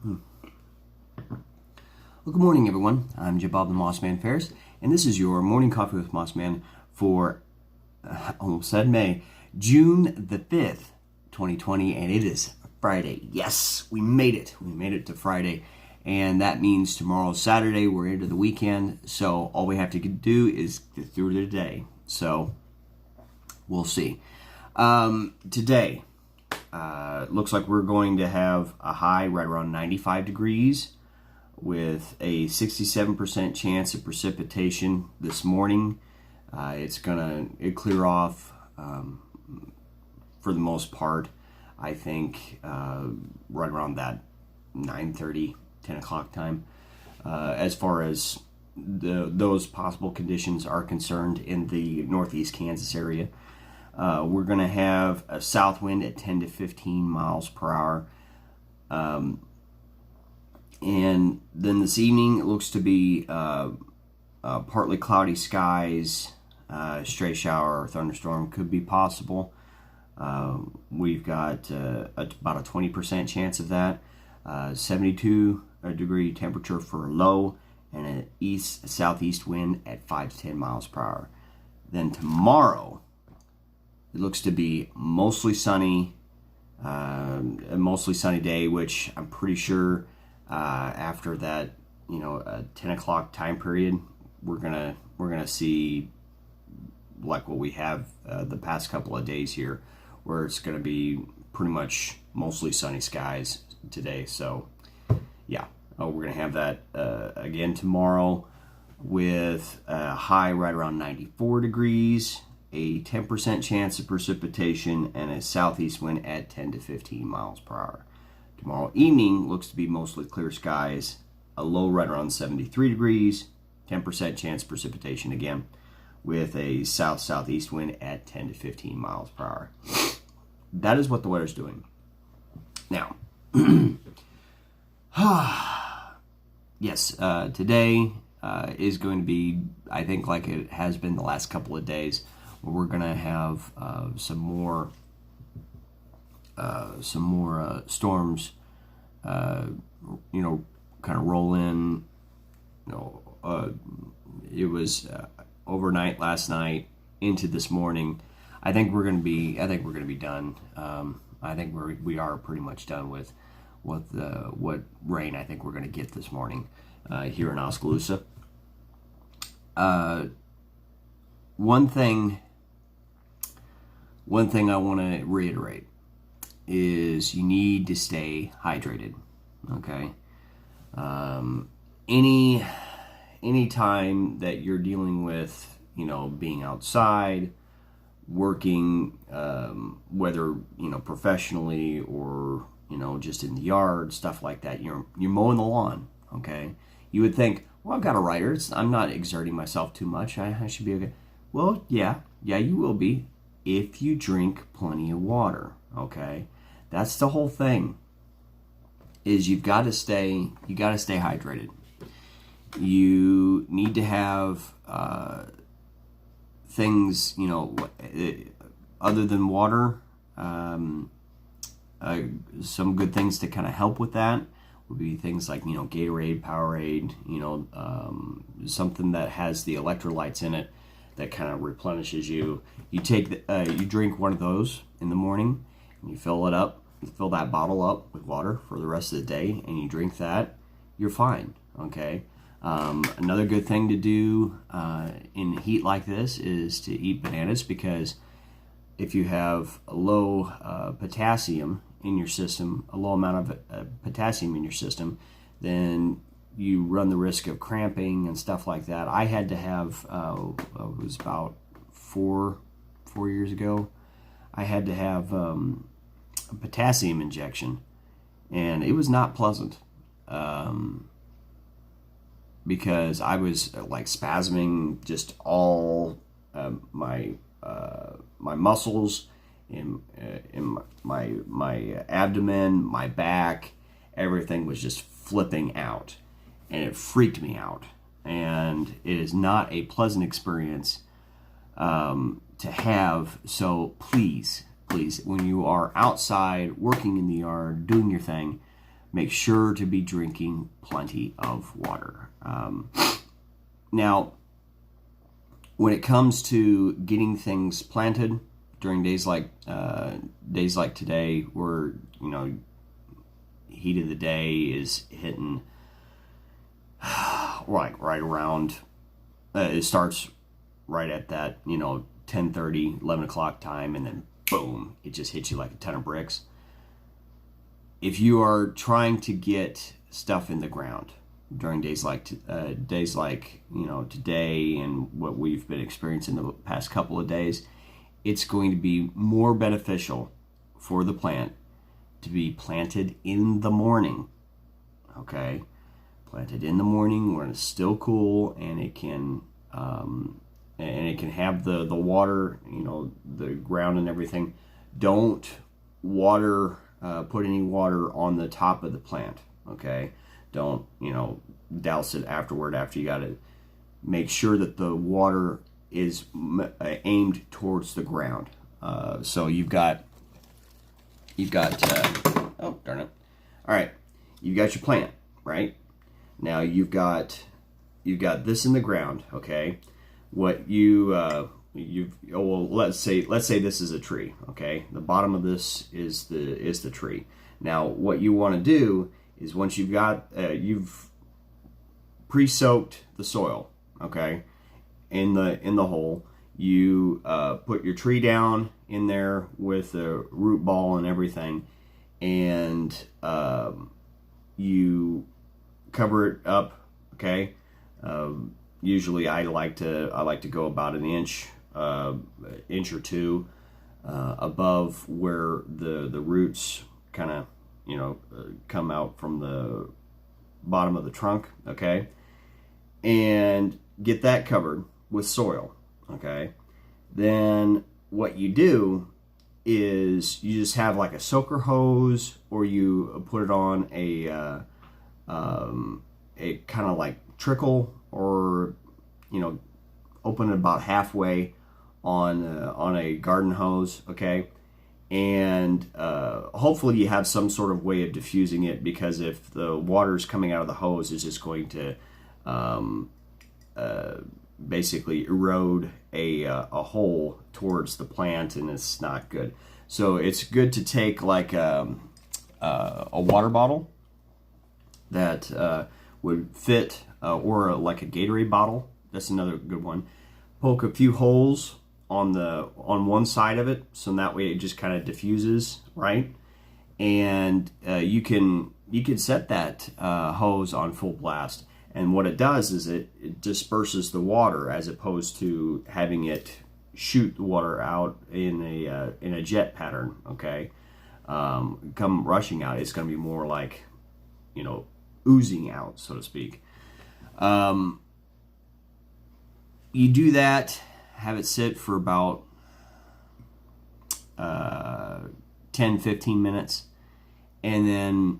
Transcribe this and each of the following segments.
Well, good morning, everyone. I'm Jabab the MossMan Ferris, and this is your morning coffee with MossMan for, almost said May, June the 5th, 2020, and it is Friday. Yes, we made it. We made it to Friday, and that means tomorrow's Saturday. We're into the weekend, so all we have to do is get through the day. So, we'll see. Today, looks like we're going to have a high right around 95 degrees with a 67% chance of precipitation this morning. It's gonna clear off for the most part. I think right around that 9:30, 10 o'clock time. As far as those possible conditions are concerned in the northeast Kansas area, we're gonna have a south wind at 10 to 15 miles per hour. And then this evening, it looks to be partly cloudy skies, stray shower or thunderstorm could be possible. We've got about a 20% chance of that. 72 degree temperature for a low, and an southeast wind at 5 to 10 miles per hour. Then tomorrow, it looks to be mostly sunny, a mostly sunny day, which I'm pretty sure after that, a 10 o'clock time period, we're gonna see like what we have the past couple of days here, where it's gonna be pretty much mostly sunny skies today. So yeah, we're gonna have that again tomorrow with a high right around 94 degrees, a 10% chance of precipitation, and a southeast wind at 10 to 15 miles per hour. Tomorrow evening looks to be mostly clear skies, a low right around 73 degrees, 10% chance precipitation again, with a south-southeast wind at 10 to 15 miles per hour. That is what the weather's doing. Now, yes, today is going to be, I think, like it has been the last couple of days, where we're going to have some more storms, kind of roll in. It was overnight last night into this morning. I think we're going to be done. I think we are pretty much done with what rain I think we're going to get this morning here in Oskaloosa. One thing I want to reiterate is you need to stay hydrated. Okay. Any time that you're dealing with, being outside, working, whether professionally or just in the yard, stuff like that, you're mowing the lawn. Okay. You would think, well, I've got a rider. I'm not exerting myself too much. I should be okay. Well, yeah, you will be if you drink plenty of water. Okay. That's the whole thing, is you've got to stay hydrated. You need to have things, other than water. Some good things to kind of help with that would be things like, Gatorade, Powerade, something that has the electrolytes in it that kind of replenishes you. You drink one of those in the morning, and you fill that bottle up with water for the rest of the day, and you drink that, you're fine. Okay. Another good thing to do in heat like this is to eat bananas, because if you have a low potassium in your system, a low amount of potassium in your system, then you run the risk of cramping and stuff like that. I had to have, it was about four years ago, I had to have a potassium injection, and it was not pleasant, because I was like spasming just all my muscles in my abdomen, my back, everything was just flipping out, and it freaked me out. And it is not a pleasant experience to have. So please, when you are outside working in the yard, doing your thing, make sure to be drinking plenty of water. Now, when it comes to getting things planted during days like today, where heat of the day is hitting right around, it starts right at that 10:30, 11 o'clock time, and then boom, it just hits you like a ton of bricks. If you are trying to get stuff in the ground during days like today and what we've been experiencing the past couple of days, it's going to be more beneficial for the plant to be planted in the morning. Okay, planted in the morning when it's still cool, and it can have the water, the ground and everything. Don't water, put any water on the top of the plant. Okay, don't douse it afterward after you got it. Make sure that the water is aimed towards the ground. So you've got oh darn it! All right, you've got your plant right now. You've got this in the ground. Okay, what let's say this is a tree. Okay, the bottom of this is the tree. Now what you want to do is, once you've pre-soaked the soil, okay, in the hole, you put your tree down in there with the root ball and everything, and you cover it up. Okay, usually I like to go about an inch or two above where the roots kind of come out from the bottom of the trunk. Okay, and get that covered with soil. Okay, then what you do is you just have like a soaker hose, or you put it on a kind of like trickle, or open it about halfway on a garden hose. Okay, and hopefully you have some sort of way of diffusing it, because if the water's coming out of the hose, it's just going to basically erode a hole towards the plant, and it's not good. So it's good to take like a water bottle that would fit, or like a Gatorade bottle. That's another good one. Poke a few holes on one side of it, so that way it just kind of diffuses, right? And you can set that hose on full blast, and what it does is it disperses the water, as opposed to having it shoot the water out in a jet pattern. Okay, come rushing out. It's going to be more like oozing out, so to speak. You do that, have it sit for about 10-15 minutes, and then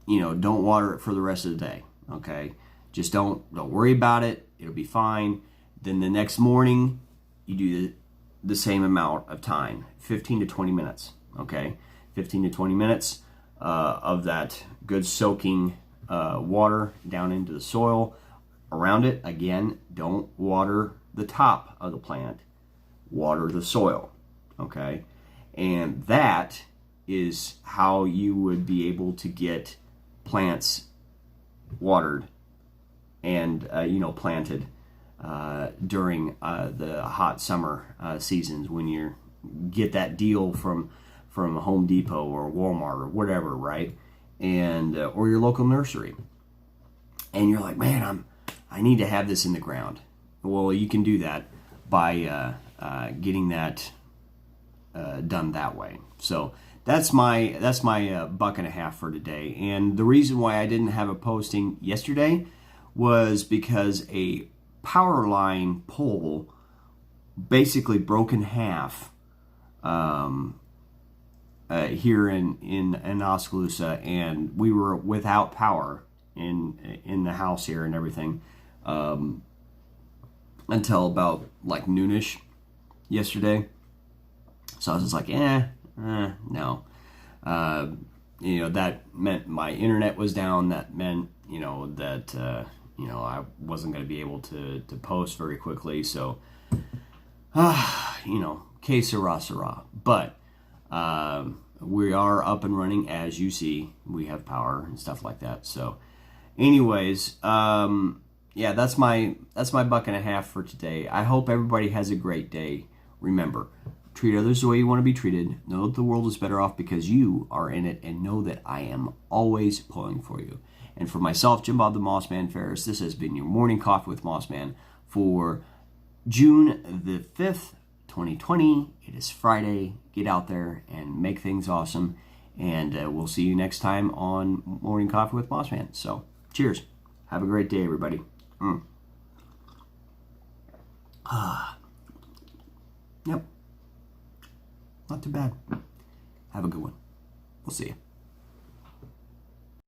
don't water it for the rest of the day. Okay, just don't worry about it. It'll be fine. Then the next morning you do the same amount of time, 15 to 20 minutes. Okay, 15 to 20 minutes of that good soaking water down into the soil around it. Again, don't water the top of the plant, water the soil. Okay, and that is how you would be able to get plants watered and planted during the hot summer seasons, when you get that deal from Home Depot or Walmart or whatever, right? And or your local nursery, and you're like, man, I need to have this in the ground. Well, you can do that by getting that done that way. So that's my $1.50 for today. And the reason why I didn't have a posting yesterday was because a power line pole basically broke in half here in Oskaloosa, and we were without power in the house here and everything until about like noonish yesterday. So I was just like, no. that meant my internet was down. That meant, that, I wasn't going to be able to post very quickly. So, que sera, sera. But we are up and running, as you see. We have power and stuff like that. So, anyways, yeah, that's my $1.50 for today. I hope everybody has a great day. Remember, treat others the way you want to be treated. Know that the world is better off because you are in it, and know that I am always pulling for you. And for myself, Jim Bob the MossMan Ferris, this has been your morning coffee with MossMan for June the 5th, 2020. It is Friday. Get out there and make things awesome. And we'll see you next time on Morning Coffee with MossMan. So, cheers. Have a great day, everybody. Yep. Not too bad. Have a good one. We'll see you.